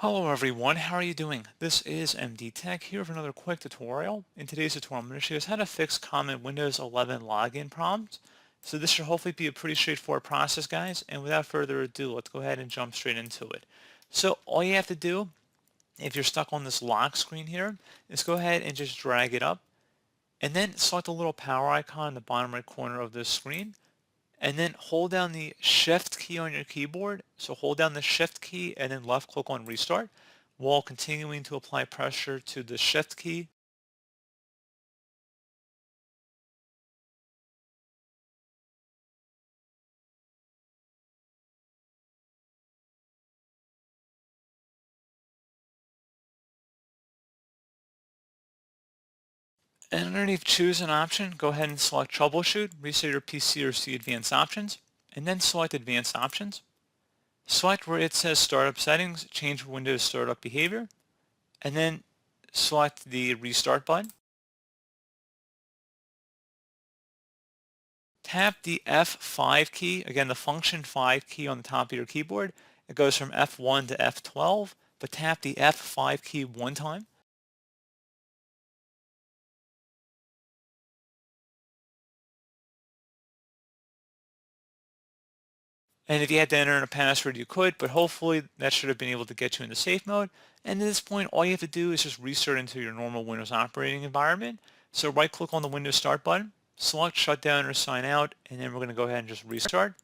Hello everyone, how are you doing? This is MD Tech here for another quick tutorial. In today's tutorial, I'm going to show you how to fix common Windows 11 login problems. So this should hopefully be a pretty straightforward process, guys. And without further ado, let's go ahead and jump straight into it. So all you have to do, if you're stuck on this lock screen here, is go ahead and just drag it up, and then select the little power icon in the bottom right corner of this screen, and then hold down the shift key on your keyboard. So hold down the shift key and then left click on restart while continuing to apply pressure to the shift key. And underneath choose an option, go ahead and select troubleshoot, reset your PC or see advanced options, and then select advanced options. Select where it says startup settings, change Windows startup behavior, and then select the restart button. Tap the F5 key, again the function 5 key on the top of your keyboard. It goes from F1 to F12, but tap the F5 key one time. And if you had to enter in a password, you could, but hopefully that should have been able to get you into safe mode. And at this point, all you have to do is just restart into your normal Windows operating environment. So right click on the Windows Start button, select Shutdown or Sign Out, and then we're going to go ahead and just restart.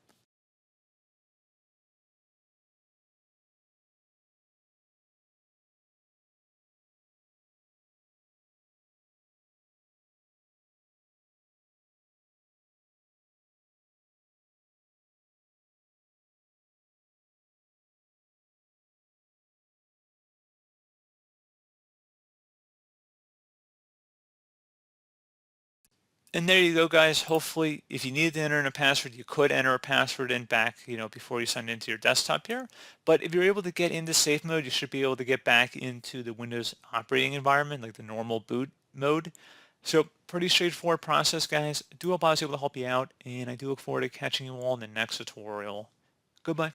And there you go, guys. Hopefully, if you needed to enter in a password, you could enter a password in back, before you signed into your desktop here. But if you're able to get into safe mode, you should be able to get back into the Windows operating environment, like the normal boot mode. So pretty straightforward process, guys. I do hope I was able to help you out, and I do look forward to catching you all in the next tutorial. Goodbye.